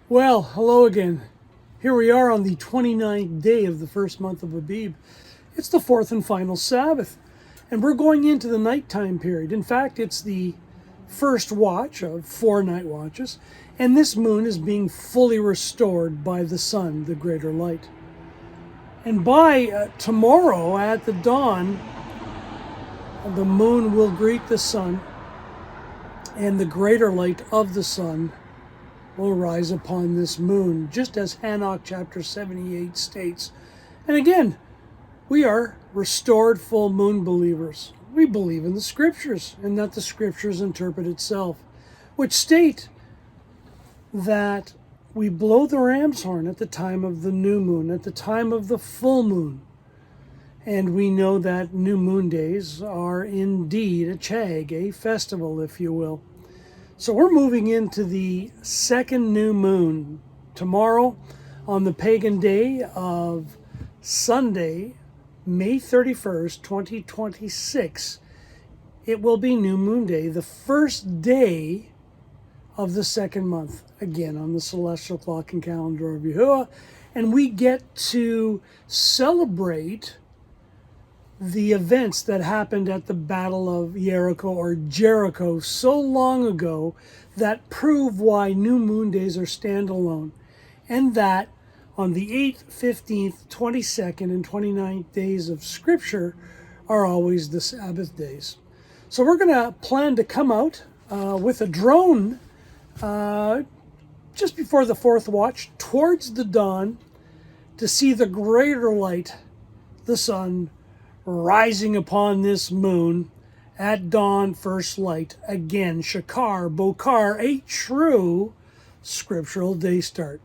Well, hello again. Here we are on the 29th day of the first month of Abib. It's the fourth and final Sabbath, and we're going into the nighttime period. In fact, it's the first watch of 4 night watches, and this moon is being fully restored by the sun, the greater light. And by tomorrow at the dawn, the moon will greet the sun, and the greater light of the sun will rise upon this moon, just as HalaluYAH chapter 78 states. And again, we are restored full moon believers. We believe in the Scriptures, and that the Scriptures interpret itself, which state that we blow the ram's horn at the time of the new moon, at the time of the full moon. And we know that new moon days are indeed a chag, a festival, if you will. So we're moving into the second new moon tomorrow on the pagan day of Sunday, May 31st, 2026. It will be new moon day, the first day of the second month, again on the celestial clock and calendar of YaHUaH. And we get to celebrate the events that happened at the Battle of Jericho so long ago that prove why new moon days are standalone, and that on the 8th, 15th, 22nd, and 29th days of Scripture are always the Sabbath days. So we're going to plan to come out with a drone just before the fourth watch towards the dawn to see the greater light, the sun, rising upon this moon at dawn, first light. Again, Shakar, Bokar, a true scriptural day start.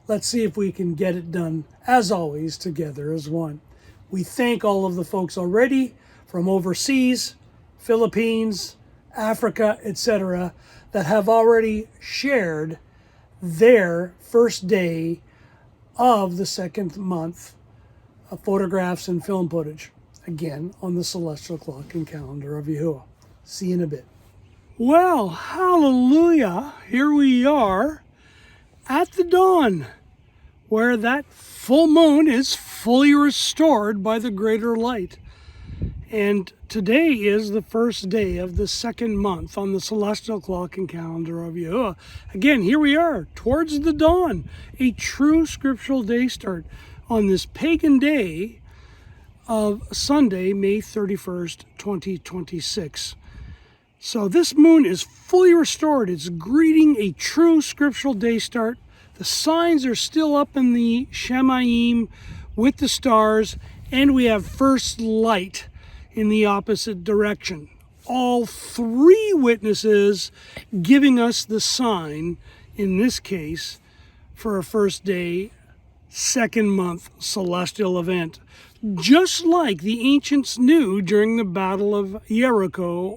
Let's see if we can get it done, as always, together as one. We thank all of the folks already from overseas, Philippines, Africa, etc., that have already shared their first day of the second month of photographs and film footage. Again, on the celestial clock and calendar of YaHUaH. See you in a bit. Well, hallelujah, here we are at the dawn, where that full moon is fully restored by the greater light. And today is the first day of the second month on the celestial clock and calendar of YaHUaH. Again, here we are, towards the dawn, a true scriptural day start on this pagan day of Sunday, May 31st, 2026. So this moon is fully restored. It's greeting a true scriptural day start. The signs are still up in the Shemayim with the stars, and we have first light in the opposite direction. All three witnesses giving us the sign, in this case, for a first day, second month celestial event. Just like the ancients knew during the Battle of Jericho,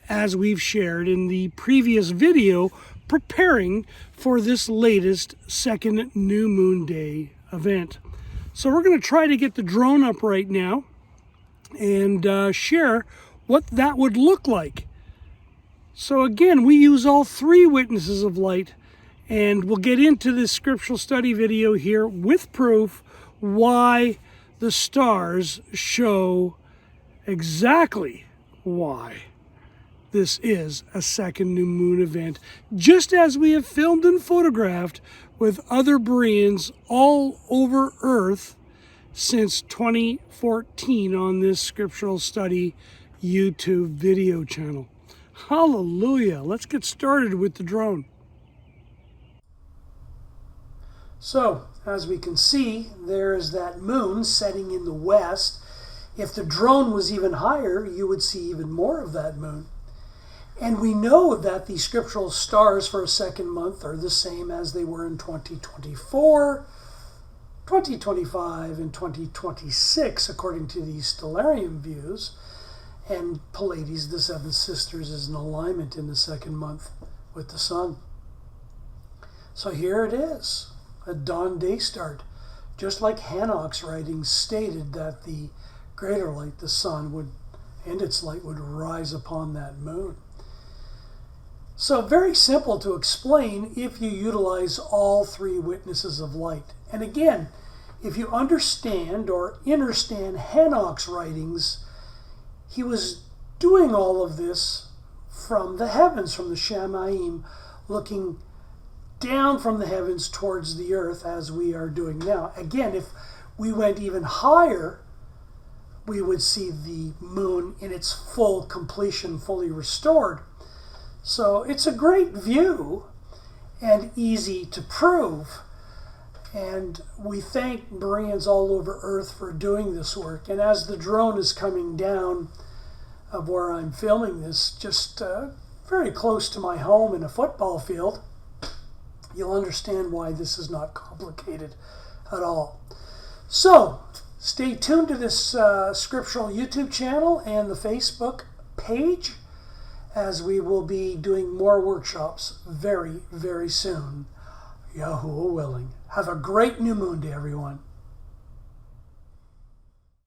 as we've shared in the previous video, preparing for this latest second new moon day event. So we're going to try to get the drone up right now and share what that would look like. So again, we use all three witnesses of light, and we'll get into this scriptural study video here with proof why the stars show exactly why this is a second new moon event, just as we have filmed and photographed with other Bereans all over Earth since 2014 on this scriptural study YouTube video channel. Hallelujah. Let's get started with the drone. So, as we can see, there's that moon setting in the west. If the drone was even higher, you would see even more of that moon. And we know that the scriptural stars for a second month are the same as they were in 2024, 2025, and 2026, according to the stellarium views. And Pleiades, the seven sisters, is in alignment in the second month with the sun. So here it is. A dawn day start, just like HalaluYAH's writings stated that the greater light, the sun, and its light would rise upon that moon. So very simple to explain if you utilize all three witnesses of light. And again, if you understand or understand Hanok's writings, he was doing all of this from the heavens, from the Shamayim, looking down from the heavens towards the earth as we are doing now. Again, if we went even higher, we would see the moon in its full completion, fully restored. So it's a great view and easy to prove. And we thank Bereans all over Earth for doing this work. And as the drone is coming down of where I'm filming this, just very close to my home in a football field, you'll understand why this is not complicated at all. So stay tuned to this Scriptural YouTube channel and the Facebook page, as we will be doing more workshops very, very soon, Yahuwah willing. Have a great new moon day, everyone.